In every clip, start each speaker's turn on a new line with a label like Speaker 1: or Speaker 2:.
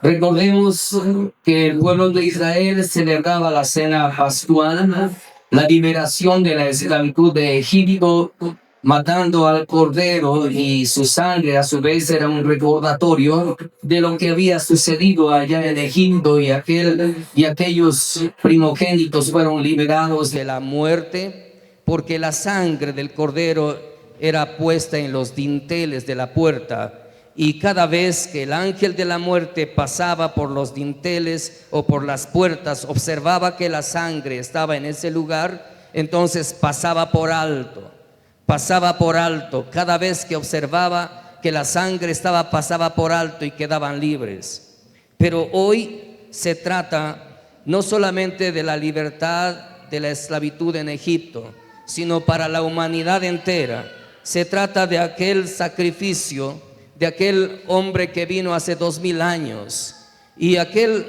Speaker 1: Recordemos que el pueblo de Israel celebraba la cena pascual, la liberación de la esclavitud de Egipto, matando al cordero, y su sangre a su vez era un recordatorio de lo que había sucedido allá en Egipto, y aquellos primogénitos fueron liberados de la muerte porque la sangre del cordero era puesta en los dinteles de la puerta. Y cada vez que el ángel de la muerte pasaba por los dinteles o por las puertas, observaba que la sangre estaba en ese lugar, entonces pasaba por alto. Cada vez que observaba que la sangre pasaba por alto y quedaban libres. Pero hoy se trata no solamente de la libertad de la esclavitud en Egipto, sino para la humanidad entera. Se trata de aquel sacrificio de aquel hombre que vino hace 2000 años, y aquel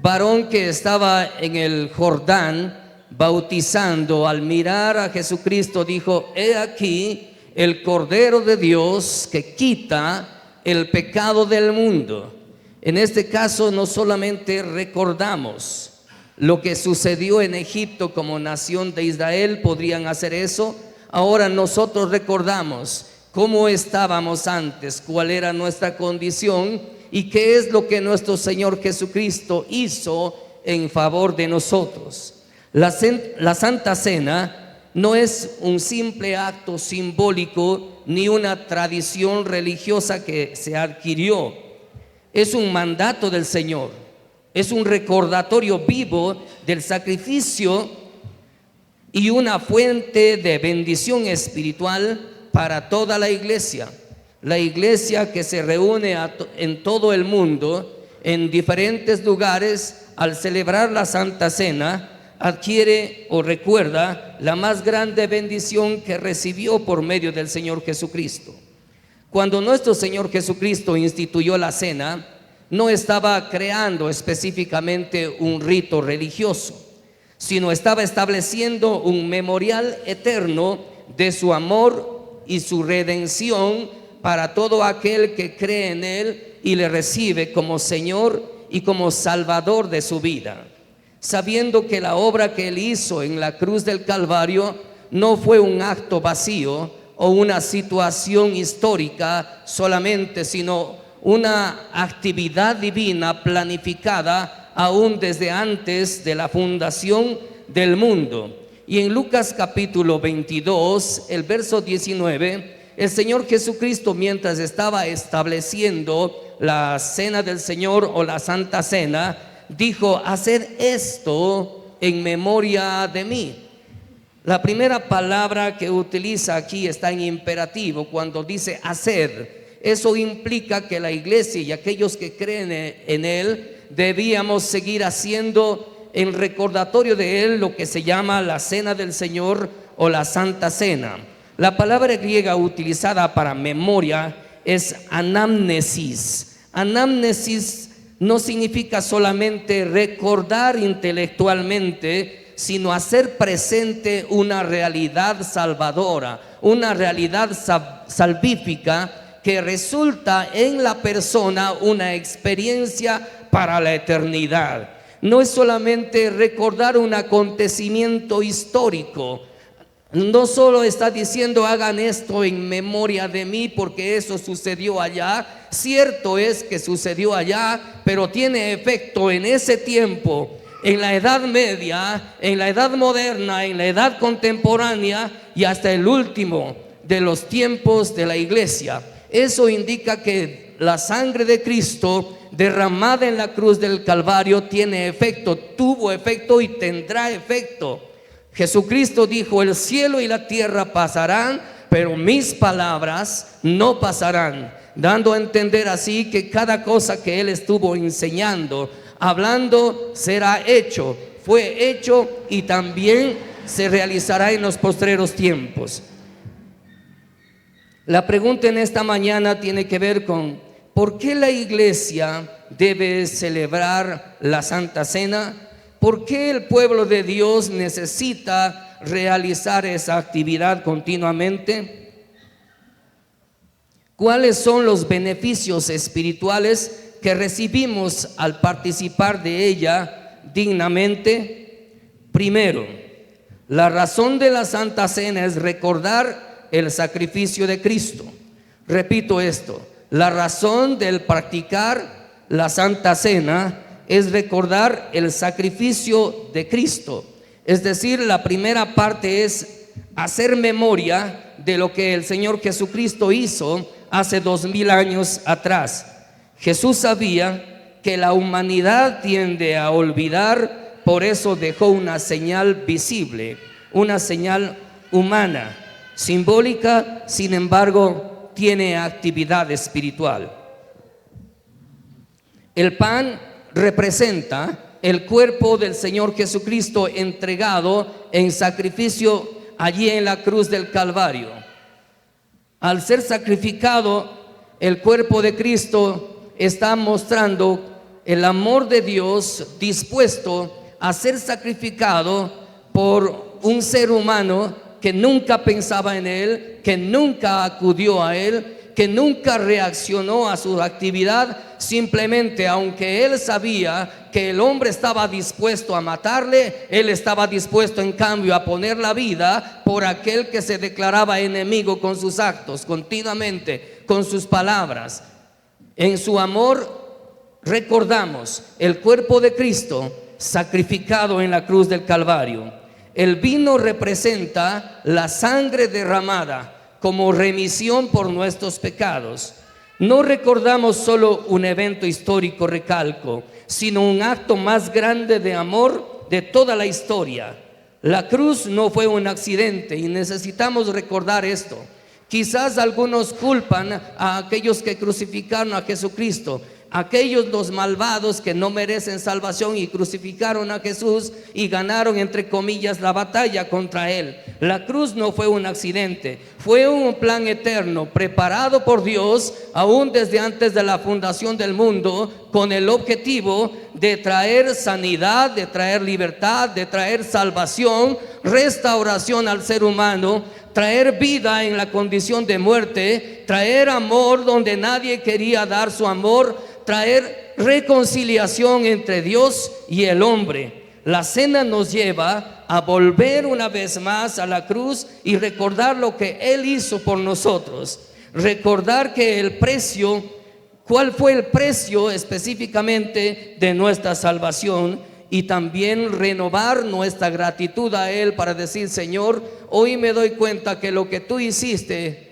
Speaker 1: varón que estaba en el Jordán bautizando, al mirar a Jesucristo dijo: he aquí el Cordero de Dios que quita el pecado del mundo. En este caso no solamente recordamos lo que sucedió en Egipto como nación de Israel, podrían hacer eso. Ahora nosotros recordamos cómo estábamos antes, cuál era nuestra condición y qué es lo que nuestro Señor Jesucristo hizo en favor de nosotros. La Santa Cena no es un simple acto simbólico ni una tradición religiosa que se adquirió. Es un mandato del Señor, es un recordatorio vivo del sacrificio y una fuente de bendición espiritual para toda la iglesia que se reúne en todo el mundo, en diferentes lugares. Al celebrar la Santa Cena, adquiere o recuerda la más grande bendición que recibió por medio del Señor Jesucristo. Cuando nuestro Señor Jesucristo instituyó la cena, no estaba creando específicamente un rito religioso, sino estaba estableciendo un memorial eterno de su amor y su redención para todo aquel que cree en Él y le recibe como Señor y como Salvador de su vida, sabiendo que la obra que Él hizo en la cruz del Calvario no fue un acto vacío o una situación histórica solamente, sino una actividad divina planificada aún desde antes de la fundación del mundo. Y en Lucas capítulo 22, el verso 19, el Señor Jesucristo, mientras estaba estableciendo la cena del Señor o la Santa Cena, dijo: haced esto en memoria de mí. La primera palabra que utiliza aquí está en imperativo cuando dice hacer. Eso implica que la iglesia y aquellos que creen en Él debíamos seguir haciendo en recordatorio de Él lo que se llama la Cena del Señor o la Santa Cena. La palabra griega utilizada para memoria es anamnesis. Anamnesis no significa solamente recordar intelectualmente, sino hacer presente una realidad salvadora, una realidad salvífica que resulta en la persona una experiencia para la eternidad. No es solamente recordar un acontecimiento histórico. No solo está diciendo hagan esto en memoria de mí porque eso sucedió allá. Cierto es que sucedió allá, pero tiene efecto en ese tiempo, en la Edad Media, en la Edad Moderna, en la Edad Contemporánea y hasta el último de los tiempos de la iglesia. Eso indica que la sangre de Cristo derramada en la cruz del Calvario tiene efecto, tuvo efecto y tendrá efecto. Jesucristo dijo: el cielo y la tierra pasarán, pero mis palabras no pasarán, dando a entender así que cada cosa que Él estuvo enseñando, hablando, será hecho, fue hecho y también se realizará en los postreros tiempos. La pregunta en esta mañana tiene que ver con ¿por qué la iglesia debe celebrar la Santa Cena? ¿Por qué el pueblo de Dios necesita realizar esa actividad continuamente? ¿Cuáles son los beneficios espirituales que recibimos al participar de ella dignamente? Primero, la razón de la Santa Cena es recordar el sacrificio de Cristo. Repito esto, la razón del practicar la Santa Cena es recordar el sacrificio de Cristo. Es decir, la primera parte es hacer memoria de lo que el Señor Jesucristo hizo hace 2000 años atrás. Jesús sabía que la humanidad tiende a olvidar, por eso dejó una señal visible, una señal humana, simbólica, sin embargo, tiene actividad espiritual. El pan representa el cuerpo del Señor Jesucristo entregado en sacrificio allí en la cruz del Calvario. Al ser sacrificado, el cuerpo de Cristo está mostrando el amor de Dios dispuesto a ser sacrificado por un ser humano que nunca pensaba en Él, que nunca acudió a Él, que nunca reaccionó a su actividad. Simplemente, aunque Él sabía que el hombre estaba dispuesto a matarle, Él estaba dispuesto en cambio a poner la vida por aquel que se declaraba enemigo con sus actos, continuamente, con sus palabras. En su amor recordamos el cuerpo de Cristo sacrificado en la cruz del Calvario. El vino representa la sangre derramada como remisión por nuestros pecados. No recordamos solo un evento histórico, recalco, sino un acto más grande de amor de toda la historia. La cruz no fue un accidente y necesitamos recordar esto. Quizás algunos culpan a aquellos que crucificaron a Jesucristo, aquellos los malvados que no merecen salvación y crucificaron a Jesús y ganaron entre comillas la batalla contra Él. La cruz no fue un accidente, fue un plan eterno preparado por Dios aún desde antes de la fundación del mundo, con el objetivo de traer sanidad, de traer libertad, de traer salvación, restauración al ser humano, traer vida en la condición de muerte, traer amor donde nadie quería dar su amor, traer reconciliación entre Dios y el hombre. La cena nos lleva a volver una vez más a la cruz y recordar lo que Él hizo por nosotros. Recordar que el precio, ¿cuál fue el precio específicamente de nuestra salvación? Y también renovar nuestra gratitud a Él para decir: Señor, hoy me doy cuenta que lo que tú hiciste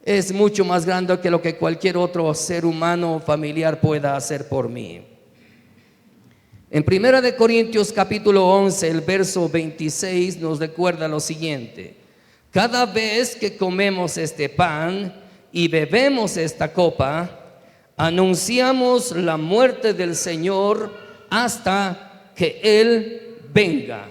Speaker 1: es mucho más grande que lo que cualquier otro ser humano o familiar pueda hacer por mí. En 1 Corintios capítulo 11, el verso 26 nos recuerda lo siguiente: cada vez que comemos este pan y bebemos esta copa, anunciamos la muerte del Señor hasta que Él venga.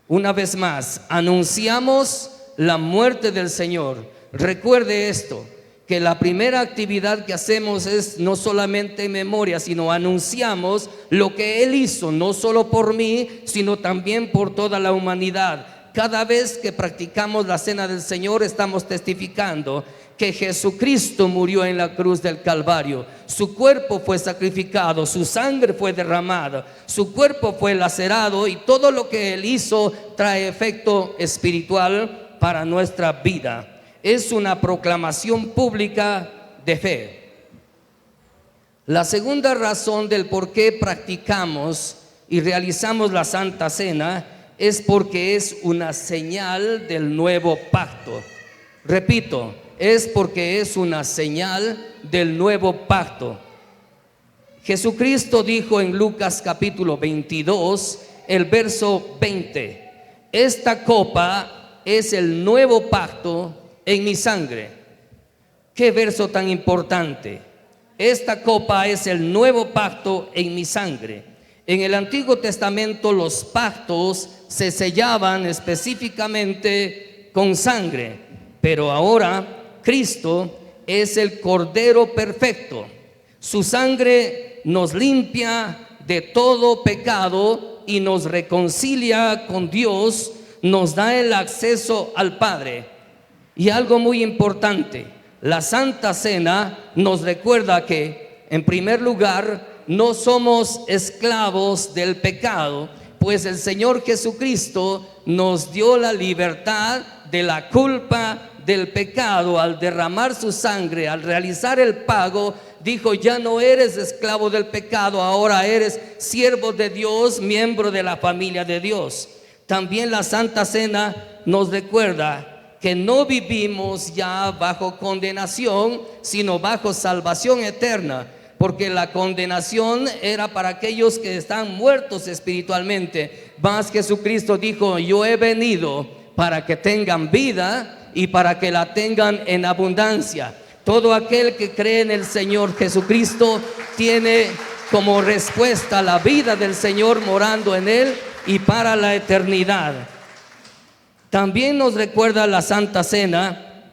Speaker 1: Una vez más, anunciamos la muerte del Señor. Recuerde esto, que la primera actividad que hacemos es no solamente en memoria, sino anunciamos lo que Él hizo, no solo por mí, sino también por toda la humanidad. Cada vez que practicamos la cena del Señor, estamos testificando que Jesucristo murió en la cruz del Calvario. Su cuerpo fue sacrificado, su sangre fue derramada, su cuerpo fue lacerado, y todo lo que Él hizo trae efecto espiritual para nuestra vida. Es una proclamación pública de fe. La segunda razón del por qué practicamos y realizamos la Santa Cena es porque es una señal del nuevo pacto. Repito, es porque es una señal del nuevo pacto. Jesucristo dijo en Lucas capítulo 22, el verso 20: esta copa es el nuevo pacto en mi sangre. Qué verso tan importante. Esta copa es el nuevo pacto en mi sangre. En el Antiguo Testamento los pactos se sellaban específicamente con sangre, pero ahora Cristo es el Cordero perfecto. Su sangre nos limpia de todo pecado y nos reconcilia con Dios, nos da el acceso al Padre. Y algo muy importante, la Santa Cena nos recuerda que En primer lugar, no somos esclavos del pecado, pues el Señor Jesucristo nos dio la libertad de la culpa del pecado al derramar su sangre, al realizar el pago. Dijo: ya no eres esclavo del pecado, ahora eres siervo de Dios, miembro de la familia de Dios. También la Santa Cena nos recuerda que no vivimos ya bajo condenación, sino bajo salvación eterna, porque la condenación era para aquellos que están muertos espiritualmente. Mas Jesucristo dijo: yo he venido para que tengan vida y para que la tengan en abundancia. Todo aquel que cree en el Señor Jesucristo tiene como respuesta la vida del Señor morando en él y para la eternidad. También nos recuerda la Santa Cena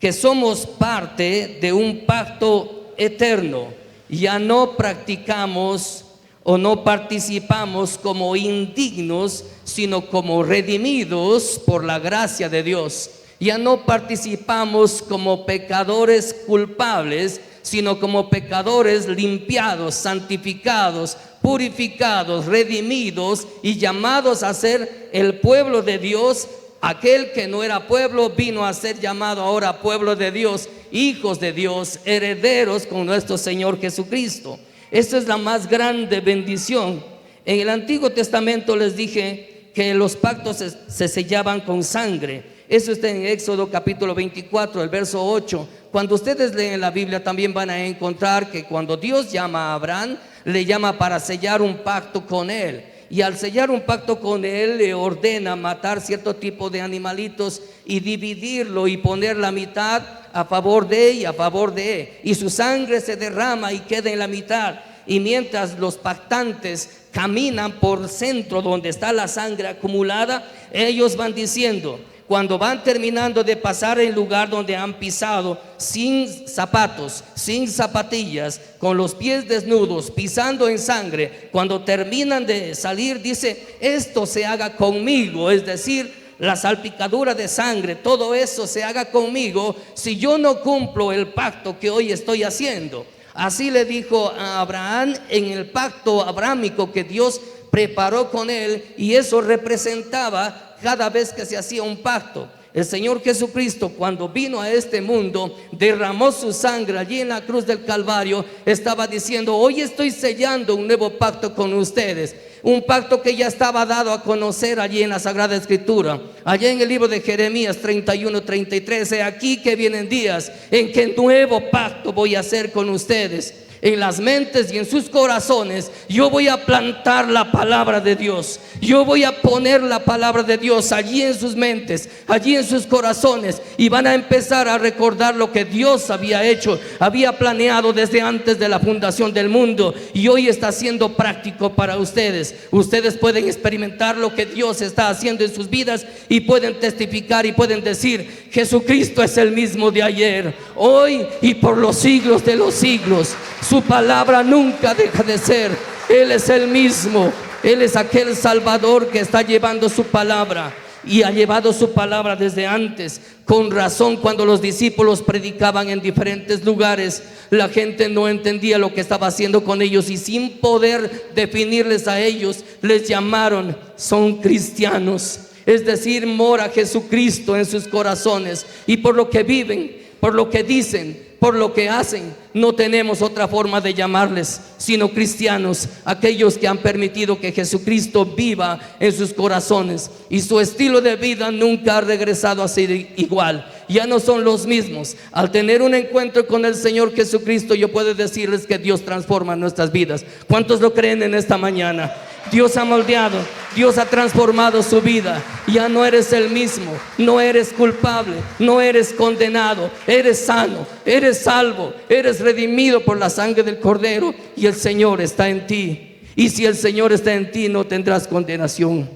Speaker 1: que somos parte de un pacto eterno. Ya no practicamos o no participamos como indignos, sino como redimidos por la gracia de Dios. Ya no participamos como pecadores culpables, sino como pecadores limpiados, santificados, purificados, redimidos y llamados a ser el pueblo de Dios. Aquel que no era pueblo vino a ser llamado ahora pueblo de Dios, hijos de Dios, herederos con nuestro Señor Jesucristo. Esta es la más grande bendición. En el Antiguo Testamento les dije que los pactos se sellaban con sangre. Eso está en Éxodo capítulo 24, el verso 8. Cuando ustedes leen la Biblia también van a encontrar que cuando Dios llama a Abraham, le llama para sellar un pacto con él. Y al sellar un pacto con él, le ordena matar cierto tipo de animalitos y dividirlo y poner la mitad a favor de él y a favor de él. Y su sangre se derrama y queda en la mitad. Y mientras los pactantes caminan por centro donde está la sangre acumulada, ellos van diciendo: cuando van terminando de pasar el lugar donde han pisado, sin zapatos, sin zapatillas, con los pies desnudos, pisando en sangre, cuando terminan de salir, dice: esto se haga conmigo, es decir, la salpicadura de sangre, todo eso se haga conmigo si yo no cumplo el pacto que hoy estoy haciendo. Así le dijo a Abraham en el pacto abrámico que Dios preparó con él, y eso representaba cada vez que se hacía un pacto. El Señor Jesucristo, cuando vino a este mundo, derramó su sangre allí en la cruz del Calvario. Estaba diciendo: hoy estoy sellando un nuevo pacto con ustedes. Un pacto que ya estaba dado a conocer allí en la Sagrada Escritura. Allá en el libro de Jeremías 31:33: he aquí que vienen días en que nuevo pacto voy a hacer con ustedes. En las mentes y en sus corazones yo voy a plantar la palabra de Dios. Yo voy a poner la palabra de Dios allí en sus mentes, allí en sus corazones, y van a empezar a recordar lo que Dios había hecho, había planeado desde antes de la fundación del mundo, y hoy está siendo práctico para ustedes. Ustedes pueden experimentar lo que Dios está haciendo en sus vidas y pueden testificar y pueden decir: Jesucristo es el mismo de ayer, hoy y por los siglos de los siglos. Su palabra nunca deja de ser. Él es el mismo. Él es aquel Salvador que está llevando su palabra, y ha llevado su palabra desde antes. Con razón, cuando los discípulos predicaban en diferentes lugares, la gente no entendía lo que estaba haciendo con ellos, y sin poder definirles a ellos, les llamaron: son cristianos. Es decir, mora Jesucristo en sus corazones, y por lo que viven, por lo que dicen, por lo que hacen, no tenemos otra forma de llamarles sino cristianos. Aquellos que han permitido que Jesucristo viva en sus corazones, y su estilo de vida nunca ha regresado a ser igual. Ya no son los mismos. Al tener un encuentro con el Señor Jesucristo, yo puedo decirles que Dios transforma nuestras vidas. ¿Cuántos lo creen en esta mañana? Dios ha moldeado, Dios ha transformado su vida. Ya no eres el mismo, no eres culpable, no eres condenado, eres sano, eres salvo, eres redimido por la sangre del Cordero, y el Señor está en ti. Y si el Señor está en ti, no tendrás condenación,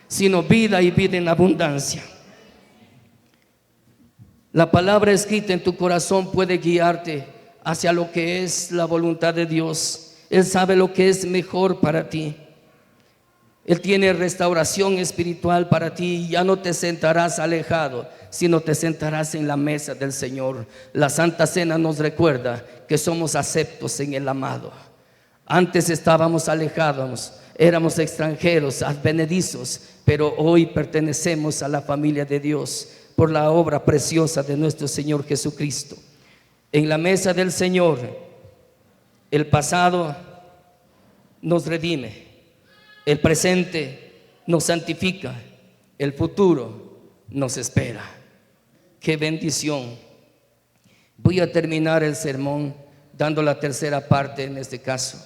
Speaker 1: sino vida, y vida en abundancia. La palabra escrita en tu corazón puede guiarte hacia lo que es la voluntad de Dios. Él sabe lo que es mejor para ti. Él tiene restauración espiritual para ti. Ya no te sentarás alejado, sino te sentarás en la mesa del Señor. La Santa Cena nos recuerda que somos aceptos en el amado. Antes estábamos alejados, éramos extranjeros, advenedizos, pero hoy pertenecemos a la familia de Dios por la obra preciosa de nuestro Señor Jesucristo. En la mesa del Señor, el pasado nos redime, el presente nos santifica, el futuro nos espera. ¡Qué bendición! Voy a terminar el sermón dando la tercera parte en este caso.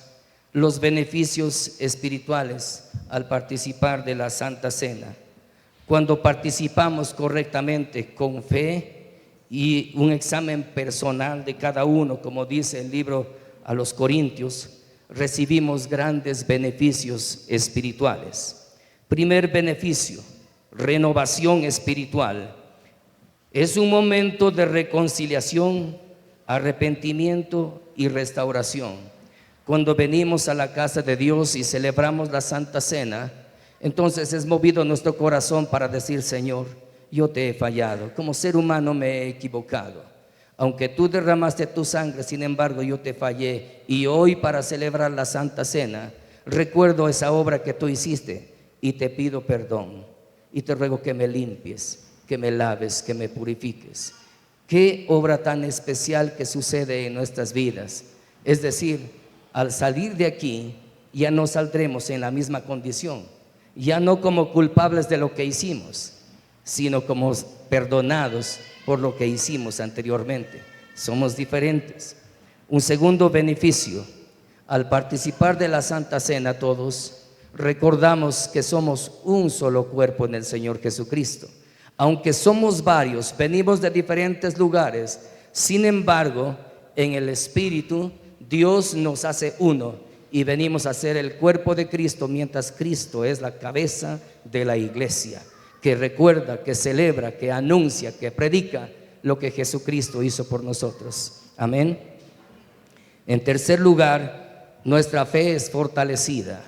Speaker 1: Los beneficios espirituales al participar de la Santa Cena. Cuando participamos correctamente con fe y un examen personal de cada uno, como dice el libro a los Corintios, recibimos grandes beneficios espirituales. Primer beneficio, renovación espiritual. Es un momento de reconciliación, arrepentimiento y restauración. Cuando venimos a la casa de Dios y celebramos la Santa Cena, entonces es movido nuestro corazón para decir: Señor, yo te he fallado, como ser humano me he equivocado. Aunque tú derramaste tu sangre, sin embargo yo te fallé. Y hoy, para celebrar la Santa Cena, recuerdo esa obra que tú hiciste y te pido perdón. Y te ruego que me limpies, que me laves, que me purifiques. Qué obra tan especial que sucede en nuestras vidas. Es decir, al salir de aquí ya no saldremos en la misma condición, ya no como culpables de lo que hicimos, sino como perdonados por lo que hicimos anteriormente. Somos diferentes. Un segundo beneficio, al participar de la Santa Cena todos recordamos que somos un solo cuerpo en el Señor Jesucristo. Aunque somos varios, venimos de diferentes lugares, sin embargo, en el Espíritu Dios nos hace uno y venimos a ser el cuerpo de Cristo, mientras Cristo es la cabeza de la iglesia, que recuerda, que celebra, que anuncia, que predica lo que Jesucristo hizo por nosotros. Amén. En tercer lugar, nuestra fe es fortalecida,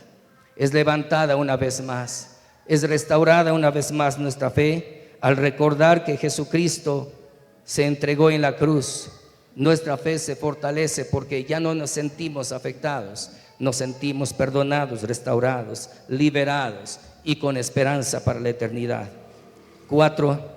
Speaker 1: es levantada una vez más, es restaurada una vez más nuestra fe al recordar que Jesucristo se entregó en la cruz. Nuestra fe se fortalece porque ya no nos sentimos afectados, nos sentimos perdonados, restaurados, liberados y con esperanza para la eternidad. 4.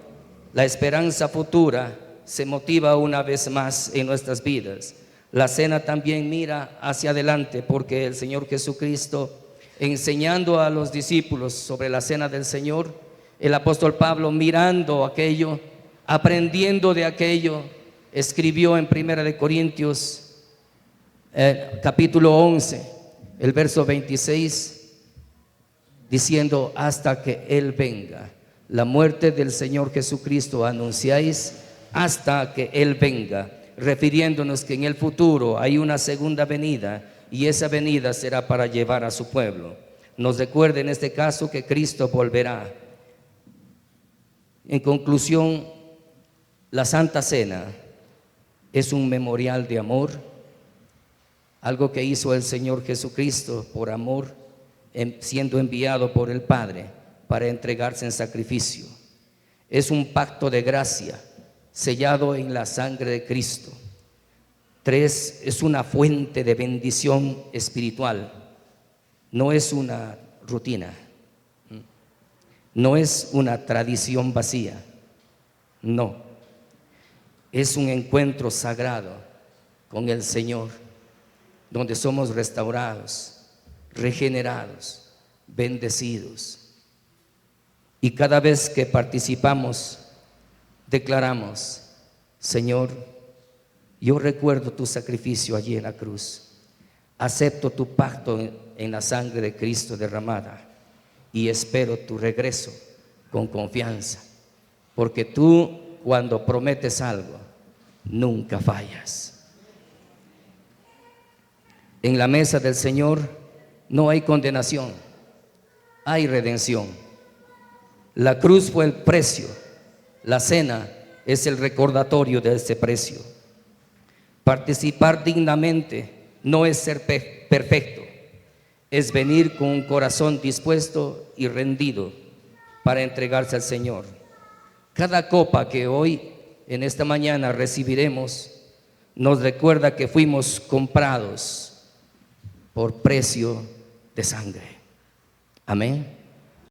Speaker 1: La esperanza futura se motiva una vez más en nuestras vidas. La cena también mira hacia adelante, porque el Señor Jesucristo, enseñando a los discípulos sobre la cena del Señor, el apóstol Pablo, mirando aquello, aprendiendo de aquello, escribió en 1 Corintios capítulo 11, el verso 26, diciendo: hasta que Él venga. La muerte del Señor Jesucristo anunciáis hasta que Él venga, refiriéndonos que en el futuro hay una segunda venida, y esa venida será para llevar a su pueblo. Nos recuerda en este caso que Cristo volverá. En conclusión, la Santa Cena es un memorial de amor, algo que hizo el Señor Jesucristo por amor, siendo enviado por el Padre para entregarse en sacrificio. Es un pacto de gracia sellado en la sangre de Cristo. 3. Es una fuente de bendición espiritual. No es una rutina, no es una tradición vacía, no. Es un encuentro sagrado con el Señor, donde somos restaurados, regenerados, bendecidos. Y cada vez que participamos, declaramos: Señor, yo recuerdo tu sacrificio allí en la cruz, acepto tu pacto en la sangre de Cristo derramada y espero tu regreso con confianza, porque tú, cuando prometes algo, nunca fallas. En la mesa del Señor no hay condenación, hay redención. La cruz fue el precio, la cena es el recordatorio de ese precio. Participar dignamente no es ser perfecto, es venir con un corazón dispuesto y rendido para entregarse al Señor. Cada copa que hoy, en esta mañana, recibiremos, nos recuerda que fuimos comprados por precio de sangre. Amén.